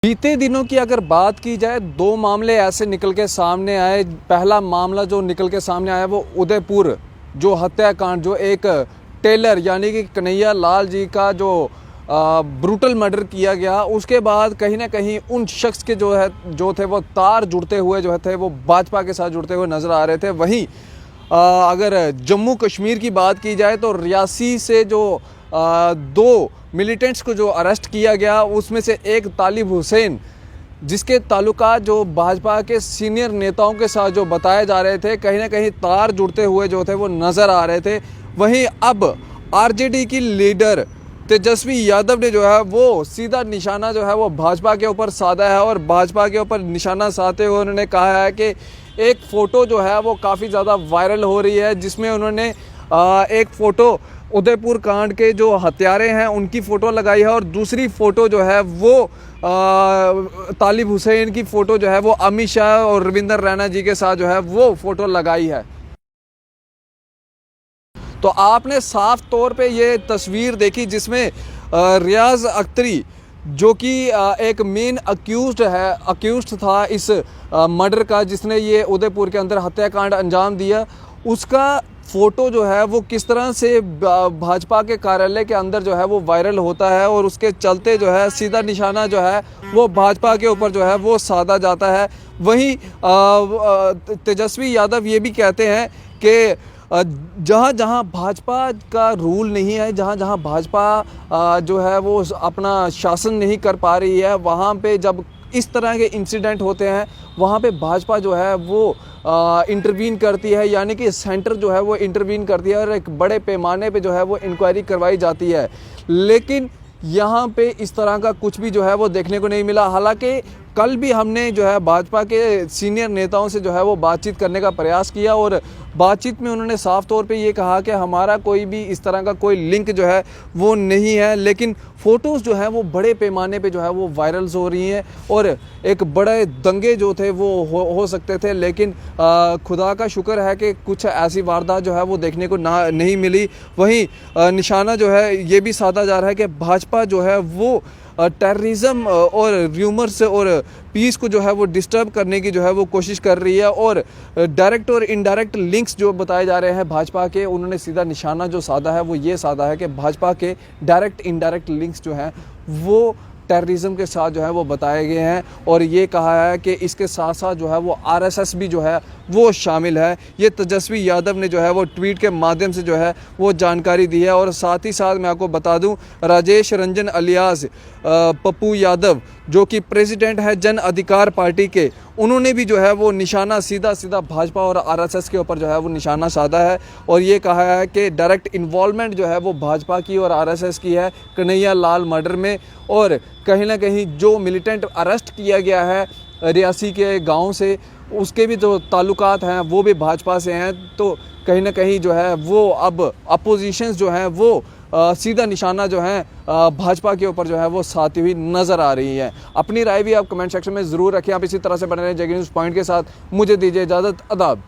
बीते दिनों की अगर बात की जाए, दो मामले ऐसे निकल के सामने आए। पहला मामला जो निकल के सामने आया वो उदयपुर जो हत्याकांड, जो एक टेलर यानी कि कन्हैया लाल जी का जो ब्रूटल मर्डर किया गया। उसके बाद कहीं ना कहीं उन शख्स के जो थे वो तार जुड़ते हुए जो थे वो भाजपा के साथ जुड़ते हुए नज़र आ रहे थे। वहीं अगर जम्मू कश्मीर की बात की जाए तो रियासी से जो दो मिलिटेंट्स को जो अरेस्ट किया गया, उसमें से एक तालिब हुसैन, जिसके ताल्लुकात जो भाजपा के सीनियर नेताओं के साथ जो बताए जा रहे थे, कहीं ना कहीं तार जुड़ते हुए जो थे वो नज़र आ रहे थे। वहीं अब आरजेडी की लीडर तेजस्वी यादव ने जो है वो सीधा निशाना जो है वो भाजपा के ऊपर साधा है और भाजपा के ऊपर निशाना साधते हुए उन्होंने कहा है कि एक फ़ोटो जो है वो काफ़ी ज़्यादा वायरल हो रही है, जिसमें उन्होंने एक फ़ोटो उदयपुर कांड के जो हत्यारे हैं उनकी फ़ोटो लगाई है और दूसरी फ़ोटो जो है वो तालिब हुसैन की फ़ोटो जो है वो अमित शाह और रविंदर रैना जी के साथ जो है वो फ़ोटो लगाई है। तो आपने साफ तौर पे ये तस्वीर देखी जिसमें रियाज अख्तरी, जो कि एक मेन अक्यूज्ड था इस मर्डर का, जिसने ये उदयपुर के अंदर हत्याकांड अंजाम दिया, उसका फ़ोटो जो है वो किस तरह से भाजपा के कार्यालय के अंदर जो है वो वायरल होता है और उसके चलते जो है सीधा निशाना जो है वो भाजपा के ऊपर जो है वो साधा जाता है। वहीं तेजस्वी यादव ये भी कहते हैं कि जहाँ जहाँ भाजपा का रूल नहीं है, जहाँ जहाँ भाजपा जो है वो अपना शासन नहीं कर पा रही है, वहाँ पे जब इस तरह के इंसिडेंट होते हैं वहाँ पे भाजपा जो है वो इंटरवीन करती है, यानी कि सेंटर जो है वो इंटरवीन करती है और एक बड़े पैमाने पे जो है वो इंक्वायरी करवाई जाती है। लेकिन यहाँ पे इस तरह का कुछ भी जो है वो देखने को नहीं मिला। हालांकि कल भी हमने जो है भाजपा के सीनियर नेताओं से जो है वो बातचीत करने का प्रयास किया और बातचीत में उन्होंने साफ तौर पे ये कहा कि हमारा कोई भी इस तरह का कोई लिंक जो है वो नहीं है। लेकिन फ़ोटोज़ जो है वो बड़े पैमाने पे जो है वो वायरल्स हो रही हैं और एक बड़े दंगे जो थे वो हो सकते थे। लेकिन खुदा का शुक्र है कि कुछ ऐसी वारदात जो है वो देखने को नहीं मिली। वहीं निशाना जो है ये भी साधा जा रहा है कि भाजपा जो है वो टेररिज्म और र्यूमर्स और पीस को जो है वो डिस्टर्ब करने की जो है वो कोशिश कर रही है और डायरेक्ट और इनडायरेक्ट लिंक्स जो बताए जा रहे हैं भाजपा के, उन्होंने सीधा निशाना जो साधा है वो ये साधा है कि भाजपा के डायरेक्ट इनडायरेक्ट लिंक्स जो हैं वो टेररिज्म के साथ जो है वो बताए गए हैं और ये कहा है कि इसके साथ साथ जो है वो आरएसएस भी जो है वो शामिल है। ये तेजस्वी यादव ने जो है वो ट्वीट के माध्यम से जो है वो जानकारी दी है। और साथ ही साथ मैं आपको बता दूं, राजेश रंजन अलियास पप्पू यादव, जो कि प्रेसिडेंट है जन अधिकार पार्टी के, उन्होंने भी जो है वो निशाना सीधा भाजपा और आरएसएस के ऊपर जो है वो निशाना साधा है और ये कहा है कि डायरेक्ट इन्वॉल्वमेंट जो है वो भाजपा की और आरएसएस की है कन्हैया लाल मर्डर में। और कहीं ना कहीं जो मिलिटेंट अरेस्ट किया गया है रियासी के गांव से, उसके भी जो ताल्लुकात हैं वो भी भाजपा से हैं। तो कहीं ना कहीं जो है वो अब अपोजिशंस जो हैं वो सीधा निशाना जो है भाजपा के ऊपर जो है वो साधी हुई नज़र आ रही है। अपनी राय भी आप कमेंट सेक्शन में ज़रूर रखें। आप इसी तरह से बने रहें जय न्यूज़ पॉइंट के साथ। मुझे दीजिए इजाज़त। आदाब।